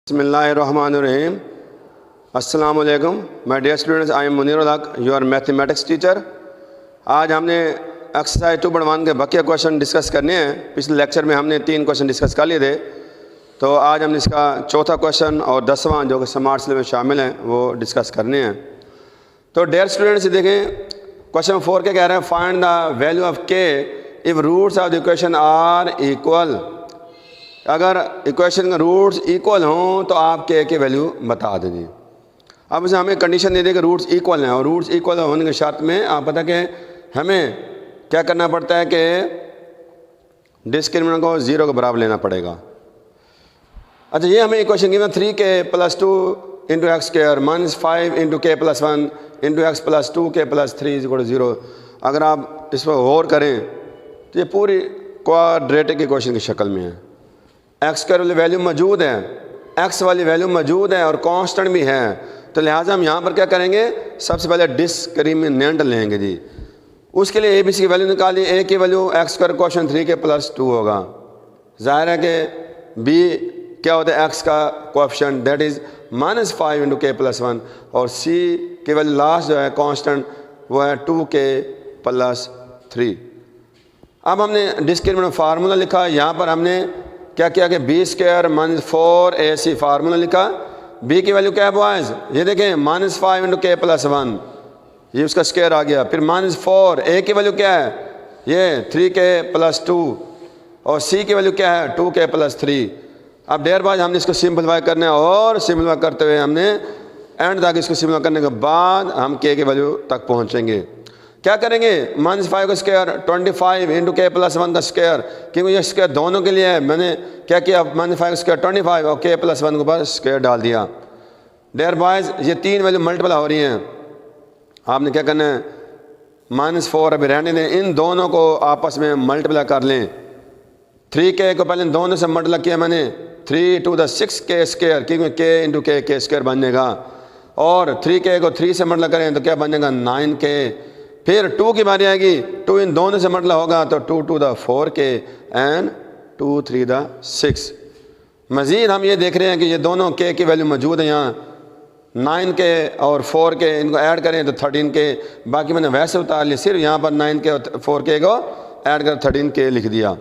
बिस्मिल्लाहिर्रहमानिर्रहीम। अस्सलाम वालेकुम my dear students, I am Munirul Haq, your mathematics teacher. आज हमने एक्सरसाइज 2.1 के बकिया क्वेश्चन डिस्कस करने हैं। पिछले लेक्चर में हमने 3 क्वेश्चन डिस्कस कर लिए थे, तो आज हमने इसका चौथा क्वेश्चन और 10वां जो कि स्मार्ट सिलेबस में शामिल हैं वो डिस्कस करने हैं। तो डियर स्टूडेंट्स देखें, क्वेश्चन 4 के कह रहे हैं find the value of K if roots of the equation are equal. अगर इक्वेशन के रूट्स इक्वल हों तो आप के वैल्यू बता दीजिए। अब इसे हमें कंडीशन दे दी कि रूट्स इक्वल हैं, और रूट्स इक्वल होने के शर्त में आप पता कि हमें क्या करना पड़ता है कि डिस्क्रिमिनेंट को 0 के बराबर लेना पड़ेगा। अच्छा, ये हमें equation given 3k + 2 × x² - 5 × k + 1 × x + 2k + 3 = 0। अगर आप इस पर गौर करें तो ये पूरी क्वाड्रेटिक इक्वेशन की शक्ल में है। x² वाली वैल्यू मौजूद है, x वाली वैल्यू मौजूद है और कांस्टेंट भी है, तो लिहाजा हम यहाँ पर क्या करेंगे, सबसे पहले डिस्क्रिमिनेंट लेंगे जी। उसके लिए ABC की वैल्यू निकालिए। A की वैल्यू x² क्वेश्चन 3k + 2 होगा। ज़ाहिर है कि B क्या होता है, x का कोएफिशिएंट, दैट इज़ -5 × k + 1, और C की वैल्यू लास्ट जो है कांस्टेंट वो है 2k + 3। अब हमने डिस्क्रिमिनेंट फार्मूला लिखा। यहाँ पर हमने क्या किया कि B² - 4AC फार्मूला लिखा। B की वैल्यू क्या है बॉयज़, ये देखें -5 × k + 1, ये उसका स्क्वायर आ गया। फिर -4, A की वैल्यू क्या है, ये 3k + 2, और C की वैल्यू क्या है 2k + 3। अब देर बाद हमने इसको सिंपलीफाई करना है, और सिंपलीफाई करते हुए हमने एंड तक इसको सिंपलीफाई करने के बाद हम k की वैल्यू तक पहुँचेंगे। क्या करेंगे, -5 का स्क्वायर 25 × k + 1 का स्क्वायर, क्योंकि ये स्क्वायर दोनों के लिए है। मैंने क्या किया, -5 का स्क्वायर 25 और k + 1 के ऊपर स्क्वायर डाल दिया। देयर बॉयज़ ये 3 वैल्यू मल्टीपल हो रही हैं। आपने क्या करना है, -4 अभी रहने दें, इन दोनों को आपस में मल्टीप्लाई कर लें। 3k को पहले दोनों से मल्टीप्लाई किया मैंने, 3 × 6k², क्योंकि k × k² बनेगा, और 3k को 3 से मल्टीप्लाई करें तो क्या बनेगा 9k। फिर 2 की बारी आएगी, 2 इन दोनों से मल्टीप्लाई होगा तो 2 × 2 = 4k एंड 2 × 3 = 6। मज़ीद हम ये देख रहे हैं कि ये दोनों k की वैल्यू मौजूद है यहाँ, 9k और 4k, इनको ऐड करें तो 13k। बाकी मैंने वैसे उतार लिया, सिर्फ यहाँ पर 9k और 4k को ऐड कर 13k लिख दिया।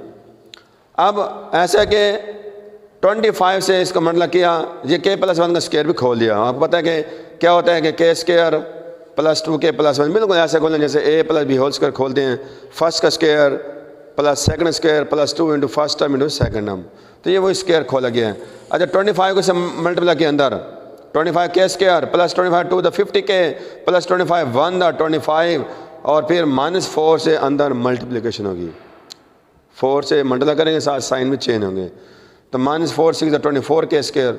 अब ऐसा कि 25 से इसको मल्टीप्लाई किया, ये k + 1 का स्क्वायर भी खोल दिया। आपको पता है कि क्या होता है कि k² + 2k + 1 बिल्कुल ऐसे खोलें जैसे a + b होल स्क्वायर खोलते हैं, फर्स्ट का square plus second square plus 2 × first term × second term, तो ये वो स्क्वायर खोला गया है। अच्छा, 25 को से मल्टीप्लाई किया अंदर, 25k² + 25 2 = 50k + 25 1 = 25, और फिर -4 से अंदर मल्टीप्लिकेशन होगी। 4 से मल्टीप्लाई करेंगे, साथ साइन में चेंज होंगे, तो -4 6 = 24k²,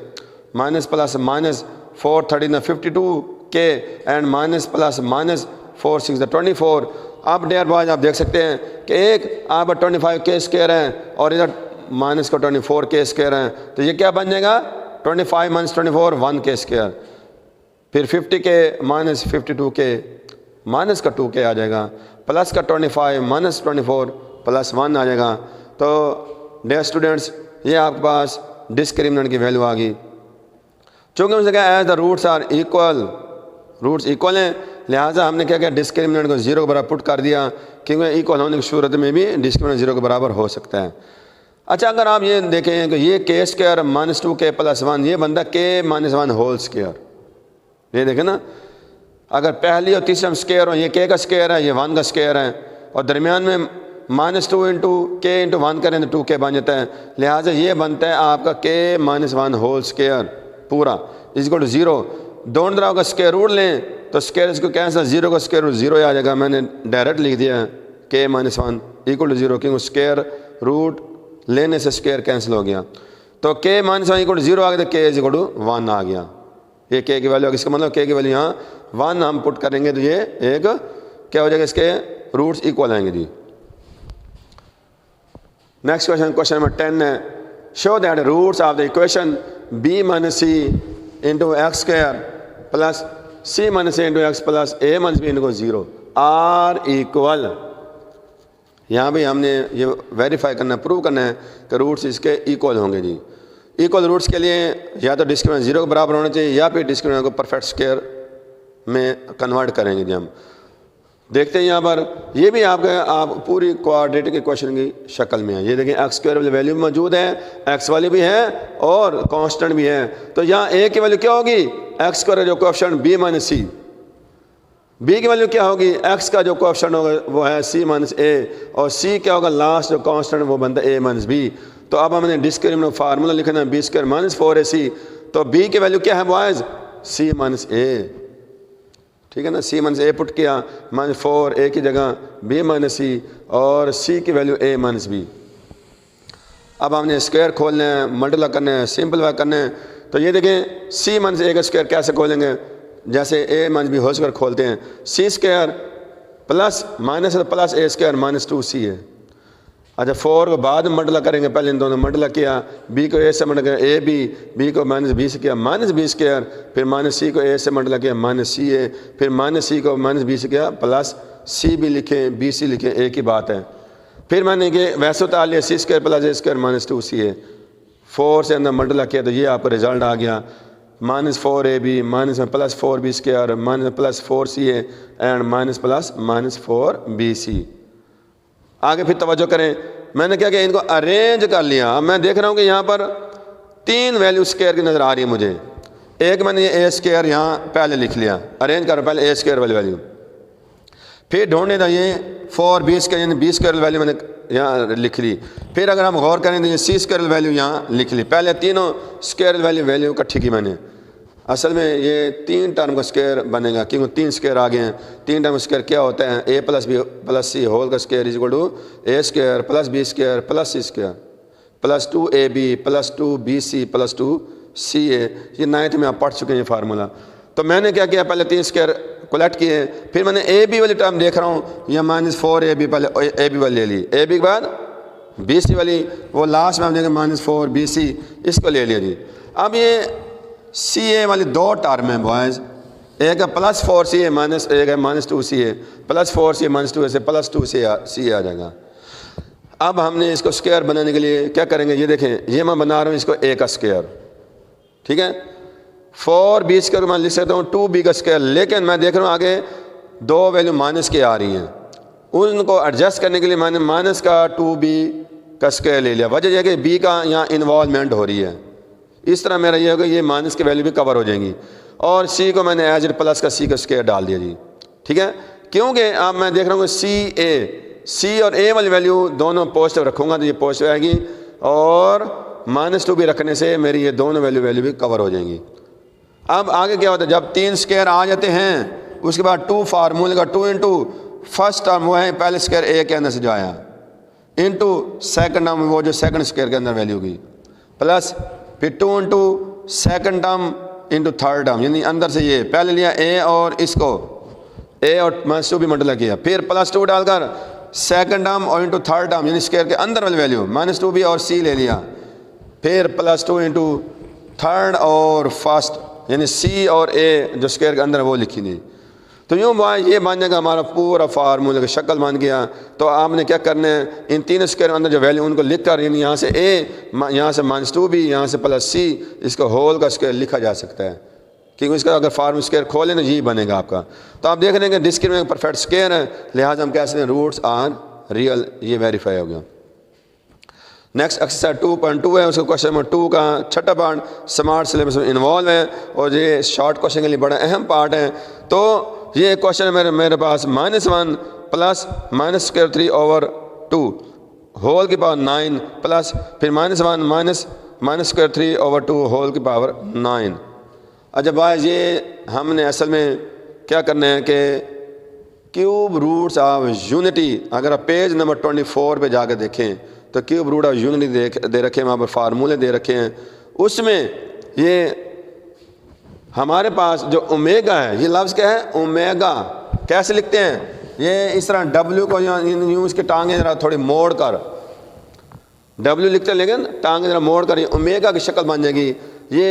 minus plus minus 4 13 = 52k and -4 6 = 24। अब डेयर बॉयज आप देख सकते हैं कि एक आप 25k² है और इधर माइनस का 24k² है, तो ये क्या बन जाएगा 25 - 24 1k²। फिर 50k - 52k माइनस का 2k आ जाएगा, प्लस का 25 - 24 + 1 आ जाएगा। तो डेयर स्टूडेंट्स, ये आपके पास डिस्क्रिमिनेंट की वैल्यू आ गई। चूँकि उनसे क्या as the roots are equal, roots equal हैं, लिहाजा हमने क्या किया, डिस्क्रिमिनेंट को 0 के बराबर पुट कर दिया, क्योंकि इक्वल होने की सूरत में भी डिस्क्रिमिनेंट 0 के बराबर हो सकता है। अच्छा, अगर आप ये देखें कि ये k² - 2k + 1 ये बनता है k - 1 होल स्क्वायर। ये देखें ना, अगर पहली और तीसरा स्क्वायर हो, ये k का स्क्वायर है, ये 1 का स्क्वायर है, और दरमियान में -2 × k × 1 करें तो 2k बन जाता है। लिहाजा ये बनता है आपका k - 1 होल स्क्वायर पूरा = 0। दोनों तरफ का स्क्वायर रूट लें तो स्क्वायर इसको कैंसिल, 0 का स्क्वायर रूट 0 आ जाएगा। मैंने डायरेक्ट लिख दिया k - 1 = 0, क्योंकि स्क्वायर रूट लेने से स्क्वायर कैंसिल हो गया। तो k - 1 = 0 आ गया, तो k = 1 आ गया। ये k की वैल्यू, इसका मतलब k की वैल्यू यहाँ 1 हम पुट करेंगे तो ये एक क्या हो जाएगा, इसके रूट्स इक्वल आएंगे जी। नेक्स्ट क्वेश्चन, क्वेश्चन नंबर 10 है, show that roots of the equation b - c × x² + c - a × x + a - b = 0 are equal. यहाँ भी हमने ये वेरीफाई करना, प्रूव करना है कि रूट्स इसके इक्वल होंगे जी। इक्वल रूट्स के लिए या तो डिस्क्रिमिनेंट 0 के बराबर होना चाहिए या फिर डिस्क्रिमिनेंट को परफेक्ट स्क्वायर में कन्वर्ट करेंगे जी हम। देखते हैं यहाँ पर, ये भी आप पूरी क्वाड्रेटिक इक्वेशन की शक्ल में है। ये देखें एक्स स्क्वायर वाली वैल्यू मौजूद है, एक्स वाली भी है और कांस्टेंट भी है। तो यहाँ ए की वैल्यू क्या होगी, एक्स स्क्वायर जो कोएफिशिएंट बी माइनस सी, बी की वैल्यू क्या होगी, एक्स का जो कोएफिशिएंट होगा वो है सी माइनस ए, और सी क्या होगा लास्ट जो कांस्टेंट वो बनता है ए माइनस बी। तो अब हमने डिस्क्रिमिनेंट फार्मूला लिखना है बी स्क्वायर माइनस 4ac। तो बी की वैल्यू क्या है बॉयज, सी माइनस ए, ठीक है ना। सी माइनस ए पुट किया, माइनस 4 ए की जगह बी माइनस सी और सी की वैल्यू ए माइनस बी। अब हमने स्क्वायर खोलना है, मल्टीप्लाई करना है, सिंपलीफाई करना है। तो ये देखें सी माइनस ए का स्क्वायर कैसे खोलेंगे, जैसे ए माइनस बी होल स्क्वायर खोलते हैं, सी स्क्वायर प्लस माइनस प्लस ए स्क्वायर माइनस 2c है। अच्छा 4 को बाद में मल्टीप्लाई करेंगे, पहले इन दोनों मल्टीप्लाई किया, बी को ए से मल्टीप्लाई किया ए बी, बी को माइनस बी से किया माइनस बी स्क्वायर, फिर माइनस सी को ए से मल्टीप्लाई किया माइनस सी ए, फिर माइनस सी को माइनस बी से किया प्लस सी भी लिखें बी सी लिखें, एक ही बात है। फिर मैंने कि वैसे उतार लिया सी स्क्वायर प्लस ए स्क्वायर माइनस 2c ए, 4 से अंदर मल्टीप्लाई किया तो ये आपको रिजल्ट आ गया minus 4ab minus plus 4b square minus plus 4ca and minus plus minus 4bc। आगे फिर तवज्जो करें, मैंने क्या किया, इनको अरेंज कर लिया। अब मैं देख रहा हूँ कि यहाँ पर 3 वैल्यू स्क्वायर की नज़र आ रही है मुझे। एक मैंने ये ए स्क्वायर यहाँ पहले लिख लिया, अरेंज कर पहले ए स्क्वायर वाली वैल्यू, फिर ढूंढने था ये 4b स्क्वायर यानी बी स्क्वायर वैल्यू मैंने यहाँ लिख ली। फिर अगर हम गौर करें तो ये सी स्क्वायर वैल्यू यहाँ लिख ली। पहले तीनों स्क्वायर वैल्यू इकट्ठी की मैंने। असल में ये 3 टर्म का स्क्वायर बनेगा क्योंकि 3 स्क्वायर आ गए हैं। 3 टर्म स्क्वायर क्या होता है, A plus B plus C whole का square is equal to A square plus B square plus C square plus 2ab plus 2bc plus 2ca। ये 9th में आप पढ़ चुके हैं ये फार्मूला। तो मैंने क्या किया, पहले 3 स्क्वायर कलेक्ट किए, फिर मैंने ए बी वाली टर्म देख रहा हूँ, यह माइनस 4ab पहले ए बी वाली ले ली, ए बी के बाद बी सी वाली वो लास्ट में हमने माइनस 4bc इसको ले लिया जी। अब ये सी ए वाली 2 टर्म है बॉयज़, एक है प्लस 4ca माइनस एक है minus 2ca, plus 4ca minus 2a से प्लस 2ca आ जाएगा। अब हमने इसको स्क्वायर बनाने के लिए क्या करेंगे, ये देखें ये मैं बना रहा हूँ इसको ए का स्क्वायर, ठीक है। 4b स्क्वायर मैं लिख सकता हूँ 2b का स्क्वायर, लेकिन मैं देख रहा हूँ आगे 2 वैल्यू माइनस के आ रही हैं, उनको एडजस्ट करने के लिए मैंने माइनस का 2b का स्क्वायर ले लिया। वजह यह कि b का यहाँ इन्वॉल्वमेंट हो रही है, इस तरह मेरा ये होगा ये माइनस की वैल्यू भी कवर हो जाएंगी। और सी को मैंने एज प्लस का सी का स्क्वायर डाल दिया जी, ठीक है। क्योंकि अब मैं देख रहा हूँ सी और ए वाली वैल्यू दोनों पॉजिटिव रखूँगा तो ये पॉजिटिव आएगी, और माइनस 2 भी रखने से मेरी ये दोनों वैल्यू भी कवर हो जाएंगी। अब आगे क्या होता है, जब 3 स्क्वायर आ जाते हैं उसके बाद 2 फार्मूले का 2 इंटू फर्स्ट टर्म वो है पहले स्क्वायर ए के अंदर से जो आया इंटू सेकंड टर्म वो जो सेकंड स्क्वायर के अंदर वैल्यू की, प्लस फिर 2 into second term into third term, यानी अंदर से ये पहले लिया ए और इसको ए और माइनस 2 भी मल्टीप्लाई किया, फिर प्लस 2 डालकर सेकंड टर्म और इंटू थर्ड टर्म यानी स्क्वायर के अंदर वाली वैल्यू माइनस 2 भी और सी ले लिया, फिर प्लस 2 इंटू थर्ड और फर्स्ट यानी सी और ए जो स्क्वायर के अंदर वो लिखी थी। तो यूँ ये बन जाएगा हमारा पूरा फार्मूले का शक्ल बन गया। तो आपने क्या करना है, इन 3 स्क्वायर अंदर जो वैल्यू उनको लिख कर यानी यहाँ से ए यहाँ से माइनस 2 भी यहाँ से प्लस सी इसको होल का स्क्वायर लिखा जा सकता है, क्योंकि इसका अगर फार्मूला स्क्वायर खोलें ना यही बनेगा आपका। तो आप देख रहे हैं कि डिस्क्रिमिनेंट परफेक्ट स्क्वायर है, लिहाजा हम कह सकते हैं रूट्स आर रियल, ये वेरीफाई हो गया। नेक्स्ट एक्सरसाइज 2.2 है, उसका क्वेश्चन नंबर 2 का छठा पार्ट स्मार्ट सिलेबस में इन्वॉल्व है और ये शॉर्ट क्वेश्चन के लिए बड़ा अहम पार्ट है। तो ये क्वेश्चन मेरे पास -1 plus minus square 3 over 2 whole की पावर 9 प्लस फिर -1 माइनस स्क्वायर 3 ओवर 2 होल की पावर 9। अच्छा भाई ये हमने असल में क्या करना है कि क्यूब रूट्स ऑफ यूनिटी, अगर आप पेज नंबर 24 पे जाकर देखें तो क्यूब रूट ऑफ यूनिटी दे रखे हैं, वहाँ पर फार्मूले दे रखे हैं। उसमें ये हमारे पास जो ओमेगा है, ये लफ्ज़ क्या है ओमेगा, कैसे लिखते हैं, ये इस तरह डब्ल्यू को यूँ इसके टांगे जरा थोड़ी मोड़ कर डब्ल्यू लिखते हैं, लेकिन टांगे जरा मोड़ कर ये ओमेगा की शक्ल बन जाएगी। ये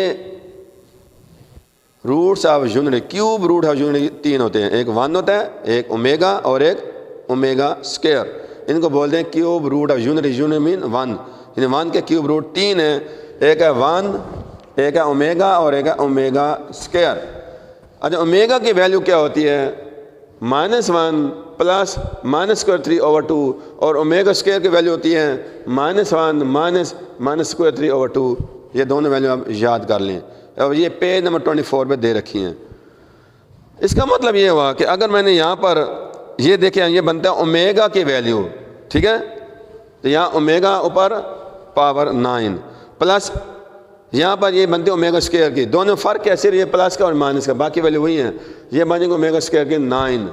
roots of unity, cube root of unity 3 होते हैं, एक 1 होता है, एक ओमेगा और एक ओमेगा स्क्वायर। इनको बोलते हैं cube root of unity, unity mean 1, यानी 1 के क्यूब रूट 3 है। एक है 1, एक है ओमेगा और एक है ओमेगा स्क्वायर। अच्छा, ओमेगा की वैल्यू क्या होती है? -1 प्लस -√3/2 और ओमेगा स्क्वायर की वैल्यू होती है -1 माइनस √3/2। ये दोनों वैल्यू आप याद कर लें। अब ये पेज नंबर 24 पे दे रखी हैं। इसका मतलब ये हुआ कि अगर मैंने यहाँ पर ये देखें, ये बनता है ओमेगा की वैल्यू, ठीक है, तो यहाँ ओमेगा ऊपर पावर 9 प्लस यहाँ पर ये बनते ओमेगा स्क्वायर की। दोनों फ़र्क है सिर्फ ये प्लस का और माइनस का, बाकी वैल्यू वही है। ये बनेगा ओमेगा स्क्वायर की 9,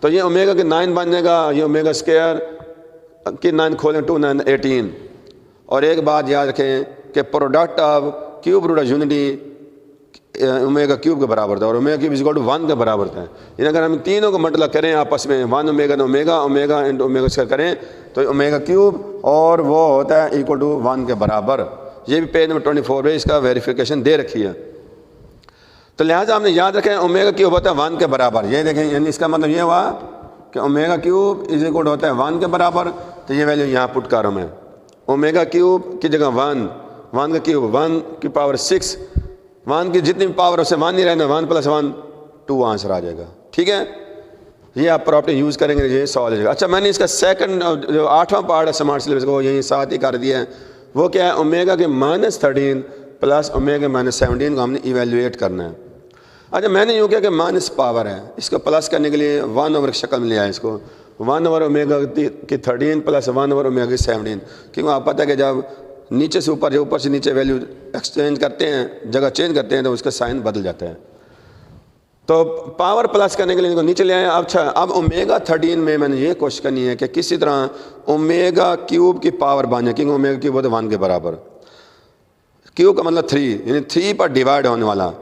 तो ये ओमेगा के 9 बन जाएगा। ये ओमेगा स्क्वायर की 9 खोलें 2 9 18। और एक बात याद रखें कि product of cube root of unity omega cube के बराबर था और ओमेगा क्यूब इक्वल टू 1 के बराबर था। यानी अगर हम तीनों को मल्टीप्लाई करें आपस में 1 omega omega omega into omega square करें तो ओमेगा क्यूब और वो होता है इक्वल टू 1 के बराबर। ये भी पेज नंबर 24 पे इसका वेरिफिकेशन दे रखी है। तो लिहाजा हमने याद रखें ओमेगा क्यूब होता है 1 के बराबर। ये देखें, यानी इसका मतलब ये हुआ कि ओमेगा क्यूब इज इक्वल होता है 1 के बराबर। तो ये वैल्यू यहाँ पुट कर रहा हूँ मैं। ओमेगा क्यूब की जगह 1 का क्यूब 1 की पावर 6, 1 की जितनी पावर उससे 1 नहीं रहना, 1 + 1 2 आंसर आ जाएगा। ठीक है, ये आप प्रॉपर्टी यूज़ करेंगे, ये सॉल्व हो जाएगा। अच्छा, मैंने इसका सेकंड जो 8वां पार्ट है स्मार्ट सिलेबस को यही साथ ही कर दिया है। वो क्या है? ओमेगा के -13 प्लस ओमेगा के -17 को हमने इवेल्युएट करना है। अच्छा, मैंने यूँ किया कि माइनस पावर है, इसको प्लस करने के लिए 1 ओवर की शक्ल में लिया है। इसको 1 ओवर ओमेगा की 13 प्लस 1 ओवर ओमेगा की 17, क्योंकि आपको पता है कि जब नीचे से ऊपर या ऊपर से नीचे वैल्यू एक्सचेंज करते हैं, जगह चेंज करते हैं, तो उसका साइन बदल जाता है। तो पावर प्लस करने के लिए इनको नीचे ले आए। अच्छा, अब ओमेगा 13 में मैंने ये कोशिश करनी है कि किसी तरह ओमेगा क्यूब की पावर बन जाए, क्योंकि ओमेगा क्यूब होता है 1 के बराबर। क्यूब का मतलब 3, यानी 3 पर डिवाइड होने वाला।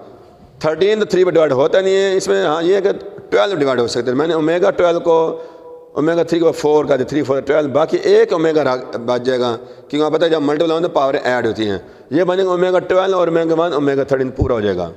13 तो 3 पर डिवाइड होता नहीं है इसमें। हाँ, ये है कि 12 डिवाइड हो सकते हैं। मैंने ओमेगा 12 को ओमेगा 3 को 4 का 3 4 12, बाकी एक ओमेगा बच जाएगा, क्योंकि आपको पता है जब मल्टीपल होते हैं पावर ऐड होती हैं। ये बनेगा ओमेगा 12 और ओमेगा 1 ओमेगा 13 पूरा हो जाएगा।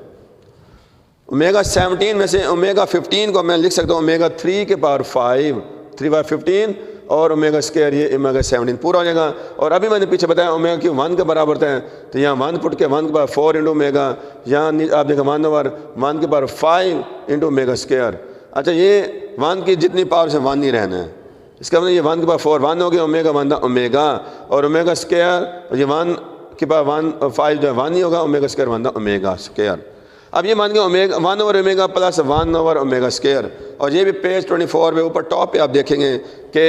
ओमेगा 17 में से ओमेगा 15 को मैं लिख सकता हूँ ओमेगा 3 के पावर 5, 3/15 और ओमेगा स्क्वायर, ये ओमेगा 17 पूरा हो जाएगा। और अभी मैंने पीछे बताया ओमेगा क्यूब 1 के बराबर था, तो यहाँ 1 पुट के 1 के पावर 4 इंटू ओमेगा, यहाँ आप देखो 1 ओवर 1 के पावर 5 इंटू ओमेगा स्क्वायर। अच्छा, ये 1 की जितनी पावर से 1 नहीं रहना है, इसका मतलब ये 1 के पावर 4 1 हो गया, ओमेगा 1 ओमेगा और ओमेगा स्क्वायर, ये 1 के पावर 1 5 जो है 1 नहीं होगा, ओमेगा स्क्वायर 1 ओमेगा स्क्वायर। अब ये मान के omega 1 over omega plus 1 over omega square. और ये भी पेज 24 पे ऊपर टॉप पे आप देखेंगे कि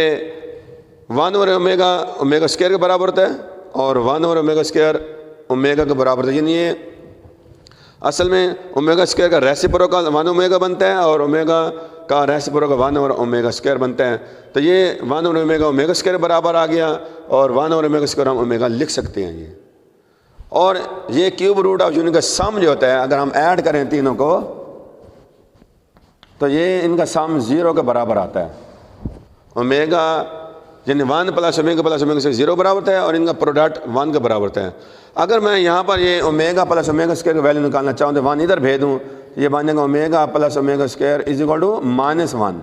1 ओवर ओमेगा ओमेगा स्क्वायर के बराबर होता है और 1 ओवर ओमेगा स्क्वायर ओमेगा के बराबर होता है। यानी ये असल में ओमेगा स्क्वायर का रेसिप्रोकल 1 ओमेगा बनता है और ओमेगा का रेसिप्रोकल 1 ओवर ओमेगा स्क्वायर बनता है। तो ये 1 ओवर ओमेगा ओमेगा स्क्वायर बराबर आ गया और 1 ओवर ओमेगा स्क्वायर हम ओमेगा लिख सकते हैं ये। और ये क्यूब रूट ऑफ यूनिट का सम जो होता है, अगर हम ऐड करें तीनों को तो ये इनका सम 0 के बराबर आता है। ओमेगा यानी 1 + ओमेगा से 0 बराबर होता है और इनका प्रोडक्ट 1 के बराबर होता है। अगर मैं यहाँ पर ये ओमेगा + ओमेगा स्क्वायर की वैल्यू निकालना चाहूँ तो 1 इधर भेज दूँ, ये बन जाएगा omega + omega square is equal to -1।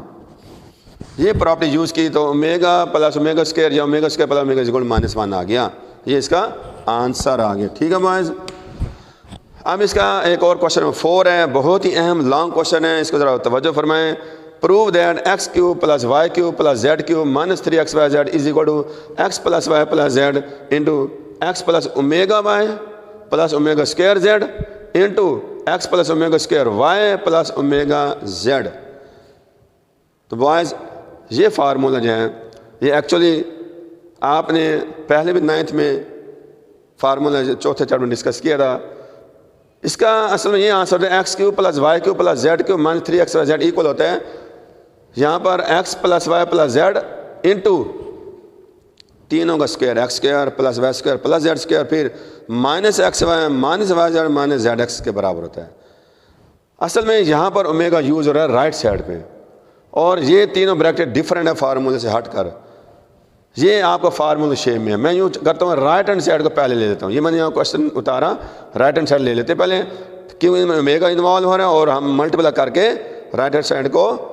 ये प्रॉपर्टी यूज़ की तो ओमेगा + ओमेगा स्क्वायर या omega square + omega is equal to -1 आ गया। ये इसका आंसर आ गया। ठीक है बॉयज़, अब इसका एक और क्वेश्चन 4 है, बहुत ही अहम लॉन्ग क्वेश्चन है, इसको ज़रा तवज्जो फरमाएं। Prove that x³ + y³ + z³ - 3xyz is equal to x + y + z into x + omega y + omega square z into x + omega square y + omega z। तो बॉयज़ ये फार्मूला जो है ये एक्चुअली आपने पहले भी 9th में फार्मूला चौथे चैप्टर में डिस्कस किया था। इसका असल में ये आंसर है x³ + y³ + z³ - 3xyz equal होता है यहाँ पर x + y + z इंटू तीनों का स्क्वायर x² + y² + z², फिर -xy - zx के बराबर होता है। असल में यहाँ पर ओमेगा यूज़ हो रहा है राइट साइड पे और ये तीनों ब्रैकेट डिफरेंट है फार्मूले से हटकर। ये आपका फार्मूला शेप में है। मैं यूँ करता हूँ राइट हैंड साइड को पहले ले लेता हूँ। ये मैंने यहाँ क्वेश्चन उतारा, राइट हैंड साइड ले लेते पहले, क्योंकि इसमें ओमेगा इन्वॉल्व हो रहा है और हम मल्टीप्लाई करके राइट हैंड साइड को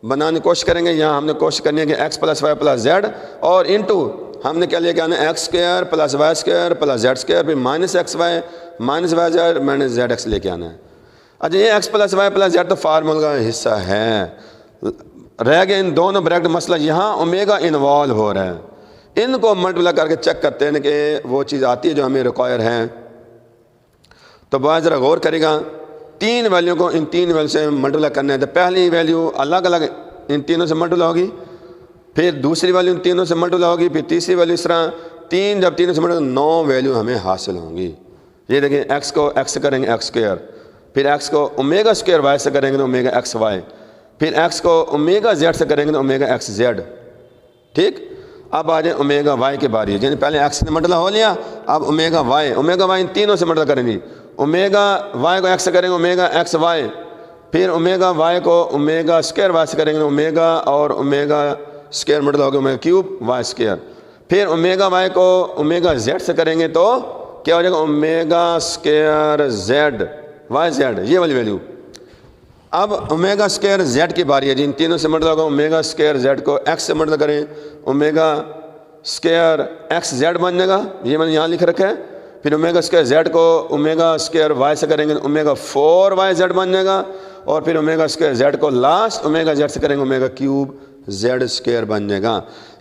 बनाने की कोशिश करेंगे। यहाँ हमने कोशिश करनी है कि x + y + z और इंटू हमने क्या लेके आना है, x square plus y square plus z square, फिर minus x y minus y z minus z x लेके आना है। अच्छा ये x plus Y plus z तो फार्मूला का हिस्सा है, रह गया इन दोनों ब्रैकेट मसला, यहाँ ओमेगा इन्वॉल्व हो रहा है, इनको मल्टीप्लाई करके चेक करते हैं कि वो चीज़ आती है जो हमें रिक्वायर है। तो बात ज़रा गौर करेगा, तीन वैल्यू को इन तीन वैल्यू से मल्टीप्लाई करना है। तो पहली वैल्यू अलग अलग इन तीनों से मल्टीप्लाई होगी, फिर दूसरी वैल्यू इन तीनों से मल्टीप्लाई होगी, फिर तीसरी वैल्यू इस तरह, तीन जब तीनों से मल्टीप्लाई 9 वैल्यू हमें हासिल होंगी। ये देखें, एक्स को एक्स से करेंगे एक्स स्क्वायर, फिर एक्स को ओमेगा स्क्वायर वाई से करेंगे तो ओमेगा एक्स वाई, फिर एक्स को ओमेगा जेड से करेंगे तो ओमेगा एक्स जेड। ठीक, अब आ जाए ओमेगा वाई की बारी, यानी पहले एक्स ने मल्टीप्लाई हो लिया, अब ओमेगा वाई इन तीनों से मल्टीप्लाई करेंगे। ओमेगा वाई को एक्स से करेंगे ओमेगा एक्स वाई, फिर ओमेगा वाई को ओमेगा स्क्वायर वाई से करेंगे ओमेगा और ओमेगा स्क्वायर मल्टीप्लाई होगा ओमेगा क्यूब वाई स्क्वायर, फिर ओमेगा वाई को ओमेगा जेड से करेंगे तो क्या हो जाएगा, omega square Z Y Z, ये वाली वैल्यू। अब ओमेगा स्क्वायर जेड की बारी है जी, इन तीनों से मल्टीप्लाई होगा, ओमेगा स्क्वायर जेड को एक्स से मल्टीप्लाई करें, ओमेगा स्क्वायर एक्स जेड बन जाएगा, ये मैंने यहाँ लिख रखा है। फिर ओमेगा स्क्वायर जेड को ओमेगा स्क्वायर वाई से करेंगे ओमेगा 4 वाई जेड बन जाएगा, और फिर ओमेगा स्क्वायर जेड को लास्ट ओमेगा जेड से करेंगे ओमेगा क्यूब जेड स्क्वायर बन जाएगा।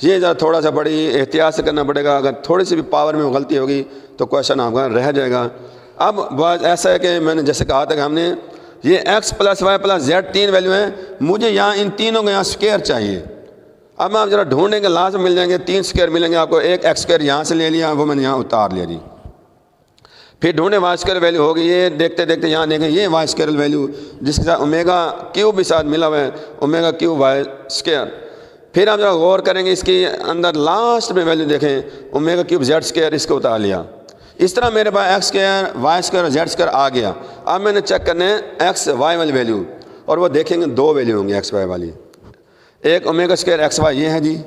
ये ज़रा थोड़ा सा बड़ी एहतियात से करना पड़ेगा, अगर थोड़ी सी भी पावर में गलती होगी तो क्वेश्चन आपका रह जाएगा। अब बात ऐसा है कि मैंने जैसे कहा था कि हमने ये x plus Y plus Z तीन वैल्यू हैं, मुझे यहाँ इन तीनों के यहाँ स्क्वायर चाहिए। अब आप ज़रा ढूंढेंगे, लास्ट में मिल जाएंगे 3 स्क्वायर मिलेंगे आपको, एक एक्स स्क्वायर यहाँ से ले लिया, वो मैंने यहाँ उतार लिया जी। फिर ढूंढे वाई स्क्वायर वैल्यू होगी, ये देखते देखते यहाँ देखें ये वाई स्क्वायर वैल्यू जिसके साथ ओमेगा क्यूब भी साथ मिला हुआ है, ओमेगा क्यूब वाई स्क्वायर। फिर आप जरा गौर करेंगे इसके अंदर लास्ट में वैल्यू देखें, ओमेगा क्यूब जेड स्क्वायर, इसको उतार लिया। इस तरह मेरे पास एक्स स्क्वायर वाई स्क्वायर और जेड स्क्वायर आ गया। अब मैंने चेक करना है एक्स वाई वाली वैल्यू, और वो देखेंगे 2 वैल्यू होंगी एक्स वाई वाली, एक ओमेगा स्क्वायर एक्स वाई ये है जी,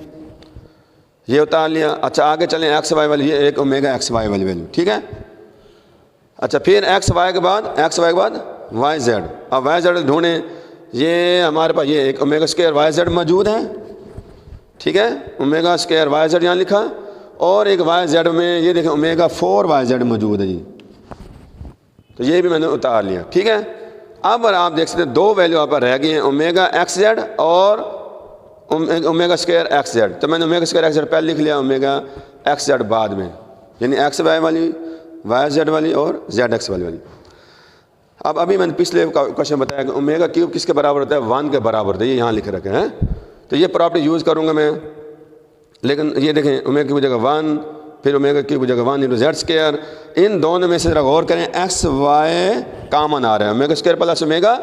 ये उतार लिया। अच्छा आगे चलें, एक्स वाई वाली ये एक ओमेगा एक्स वाई वाली वैल्यू, ठीक है। अच्छा फिर एक्स वाई के बाद वाई जेड। अब वाई जेड ढूंढें, ये हमारे पास ये एक ओमेगा स्क्वायर वाई जेड मौजूद है, ठीक है, ओमेगा स्क्वायर वाई जेड यहाँ लिखा, और एक वाई जेड में ये देखें ओमेगा 4 वाई जेड मौजूद है जी, तो ये भी मैंने उतार लिया, ठीक है। अब आप देख सकते हैं 2 वैल्यू आप रह गई हैं, ओमेगा एक्स जेड और ओमेगा स्क्वायर एक्स जेड। तो मैंने ओमेगा स्क्वायर एक्स जेड पहले लिख लिया, ओमेगा एक्स जेड बाद में, यानी एक्स वाई वाली वाई जेड वाली और जेड एक्स वाली। अब अभी मैंने पिछले क्वेश्चन बताया कि ओमेगा क्यूब किसके बराबर होता है, 1 के बराबर होता है, ये यहाँ लिख रखे हैं। तो ये प्रॉपर्टी यूज़ करूँगा मैं, लेकिन ये देखें ओमेगा क्यूब जगह 1, फिर ओमेगा क्यूब जगह 1 इंटू जेड स्क्वायर। इन दोनों में से जरा गौर करें, एक्स वाई कामन आ रहा है, omega square plus omega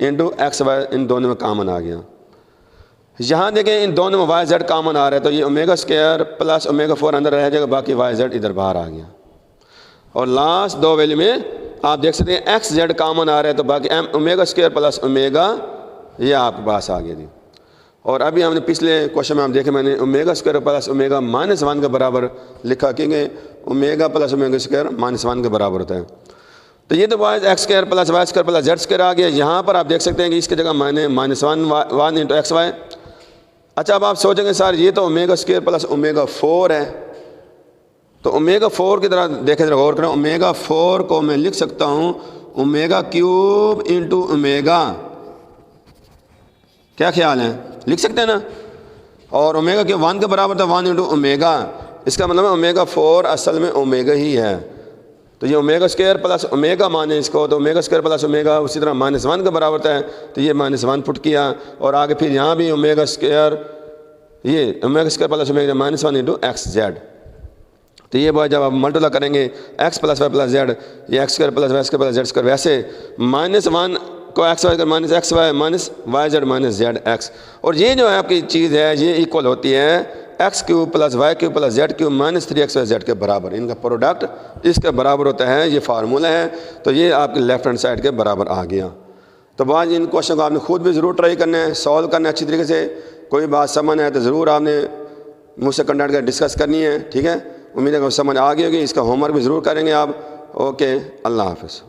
into x y, इन दोनों में कामन आ गया। यहाँ देखें इन दोनों में वाई जेड कामन आ रहा है, तो ये ओमेगा स्क्वायर प्लस ओमेगा 4 अंदर रह जाएगा, बाकी वाई जेड इधर बाहर आ गया। और लास्ट 2 वैल्यू में आप देख सकते हैं एक्स जेड कामन आ रहा है, तो बाकी M omega square plus omega ये आपके पास आ गया जी। और अभी हमने पिछले क्वेश्चन में हम देखें, मैंने ओमेगा स्क्वायर प्लस ओमेगा -1 के बराबर लिखा, क्योंकि ओमेगा प्लस ओमेगा स्क्वायर -1 के बराबर होता है। तो ये तो y x square plus y square plus z square आ गया। यहाँ पर आप देख सकते हैं कि इसकी जगह मैंने -1 इंटू एक्स वाई। अच्छा अब आप सोचेंगे सर ये तो ओमेगा स्क्वायर प्लस ओमेगा 4 है, तो ओमेगा 4 की तरह देखें, जरा गौर करें, ओमेगा 4 को मैं लिख सकता हूँ ओमेगा क्यूब इंटू ओमेगा, क्या ख्याल है, लिख सकते हैं ना। और ओमेगा क्यूब 1 के बराबर था, 1 इंटू ओमेगा, इसका मतलब है ओमेगा 4 असल में ओमेगा ही है। तो ये ओमेगा स्क्वायर प्लस ओमेगा माने इसको, तो ओमेगा स्क्वायर प्लस ओमेगा उसी तरह -1 के बराबर था, तो ये -1 पुट किया। और आगे फिर यहाँ भी ओमेगा स्क्वायर, ये omega square plus omega -1 into x z. तो ये बात जब आप मल्टीप्लाई करेंगे x plus Y plus z, ये x square plus y square plus z square, वैसे -1 को x y minus x y minus y z minus z x. और ये जो है आपकी चीज़ है ये इक्वल होती है X cube plus Y cube plus Z cube minus 3x Y Z के बराबर, इनका प्रोडक्ट इसके बराबर होता है, ये फार्मूला है। तो ये आपके लेफ्ट हैंड साइड के बराबर आ गया। तो बाद इन क्वेश्चन को आपने खुद भी ज़रूर ट्राई करना है, सॉल्व करना है अच्छी तरीके से। कोई बात समझ है तो ज़रूर आपने मुझसे कंटेक्ट कर डिस्कस करनी है, ठीक है। उम्मीद है कि समझ आ गई होगी। इसका होमवर्क भी ज़रूर करेंगे आप। ओके, अल्लाह हाफ़िज़।